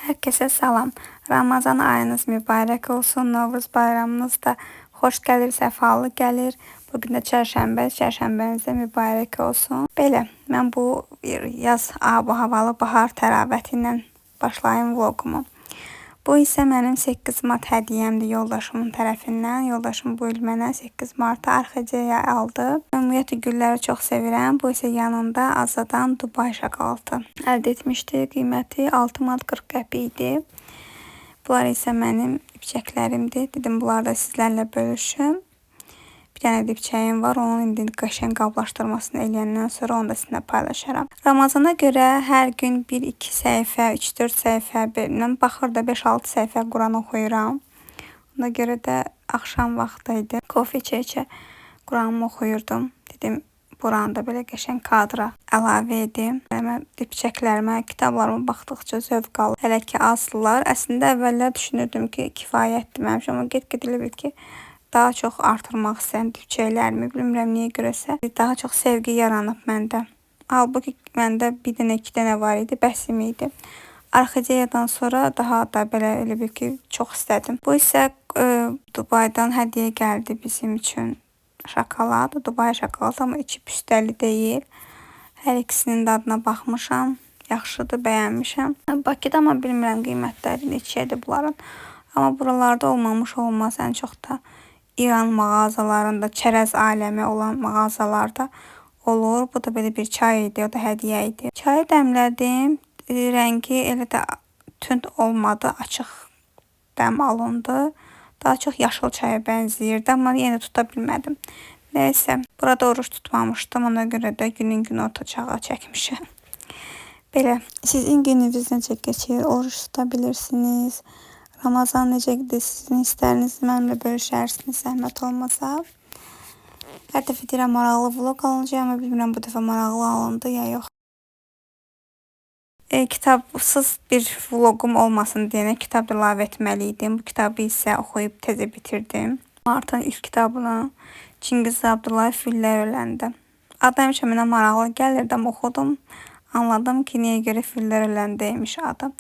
Herkese salam. Ramazan ayınız mübarək olsun. Novruz bayramınız da xoş gəlir, səfalı gəlir. Bugün də çərşənbə, çərşənbəniz də mübarək olsun. Belə, mən bu yaz havalı bahar təravəti ilə başlayım vlogumu. Bu isə mənim 8 mart hədiyyəmdir yoldaşımın tərəfindən. Yoldaşım bu il mənə 8 martda arxacıya aldı. Ümumiyyətlə gülləri çox sevirəm. Bu isə yanında Azadan Dubai şokolatı əldə etmişdi. Qiyməti 6 manat 40 qəpik idi. Bunlar isə mənim dibçəklərimdir. Dedim bunları da sizlərlə bölüşüm. Bir dənə dibçəyim var. Onun indi qəşəng qablaşdırmasını eləyəndən sonra onu da sizinlə paylaşaram. Ramazana görə hər gün 1-2 səhifə, 3-4 səhifə, bilməm, baxır da 5-6 səhifə Quran oxuyuram. Ona görə də axşam vaxtı idi. Kofe içə-içə Quranımı oxuyurdum. Dedim, buranı da belə qəşəng kadra əlavə edim. Mən dibçəklərimə, kitablarıma baxdıqca zövq alır. Hələ ki azdılar. Əslində əvvəllər düşünürdüm ki, kifayətdir mənim, amma get-get elə bil ki, daha çox artırmaq istəyirəm dibçəklərimi. Bilmirəm niyə görəsə. Daha çox sevgi yaranıb məndə. Halbuki məndə bir dənə, 2 dənə var idi, bəsim idi. Arxacıyadan sonra daha da belə elə bil ki, çox istədim. Bu isə Dubaydan hədiyyə gəldi bizim üçün. Şokolad, Dubai şokolad, amma içi püstəli deyil. Hər ikisinin dadına baxmışam. Yaxşıdır, bəyənmişəm. Bakıda amma bilmirəm qiymətləri neçədir bunların. Amma buralarda olmamış olmaz. Ən çox da İran mağazalarında, çərəz aləmi olan mağazalarda olur. Bu da belə bir çay idi, o da hədiyyə idi. Çayı dəmlədim. Rəngi elə də tünd olmadı, açıq dəm alındı. Daha çox yaşıl çaya bənzəyirdi, amma yenə tuta bilmədim. Nəysə, burada oruç tutmamışdım, ona görə də günün günorta çağı çəkmişəm. Belə, sizin gününüz necə keçir? Oruç tuta bilirsiniz. Ramazan necə gedir? Sizin istərinizi mənimlə bölüşərsiniz, zəhmət olmasa. Hər dəfə deyirəm maraqlı vlog alınacaq, amma bilmirəm bu dəfə maraqlı alındı ya yox. Kitabsız bir vlogum olmasın deyənə kitab əlavə etməliydim. Bu kitabı isə oxuyub təzə bitirdim. Martın ilk kitabını Çingiz Abdullayev Fillər öləndə. Adı həmişə mənə maraqlı gəlirdi, amma oxudum. Anladım ki, niyə görə Fillər öləndəymiş adı.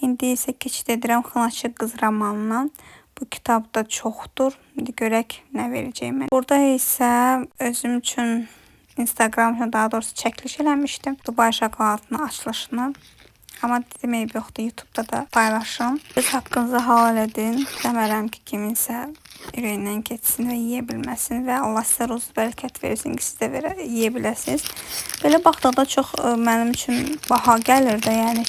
İndi isə keçid edirəm Xınaçı qız romanına. Bu kitabda çoxdur. İndi görək nə verəcəyim. Burada isə özüm üçün Instagram üçün daha doğrusu çəkiliş eləmişdim. Dubai şokoladının açılışını. Amma demək yoxdur, YouTube'da da paylaşım. Öz haqqınızı halal edin. Demərəm ki, kiminsə ürəyindən keçsin və yeyə bilməsin və Allah sizə ruzu bərəkət versin ki, siz də yeyə biləsiniz. Belə baxdıqda çox mənim üçün baha gəlir də, yəni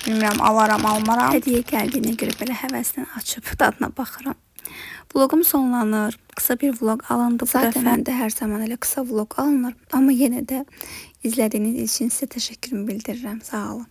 bilmirəm, alaram, almaram. Hədiyyə gəldiyinə görə belə həvəslə açıb dadına baxıram. Vlogum sonlanır. Qısa bir vlog alındı. Zaten məndə hər zaman elə qısa vlog alınır. Amma yenə də izlədiyiniz üçün sizə təşəkkürümü bildirirəm. Sağ olun.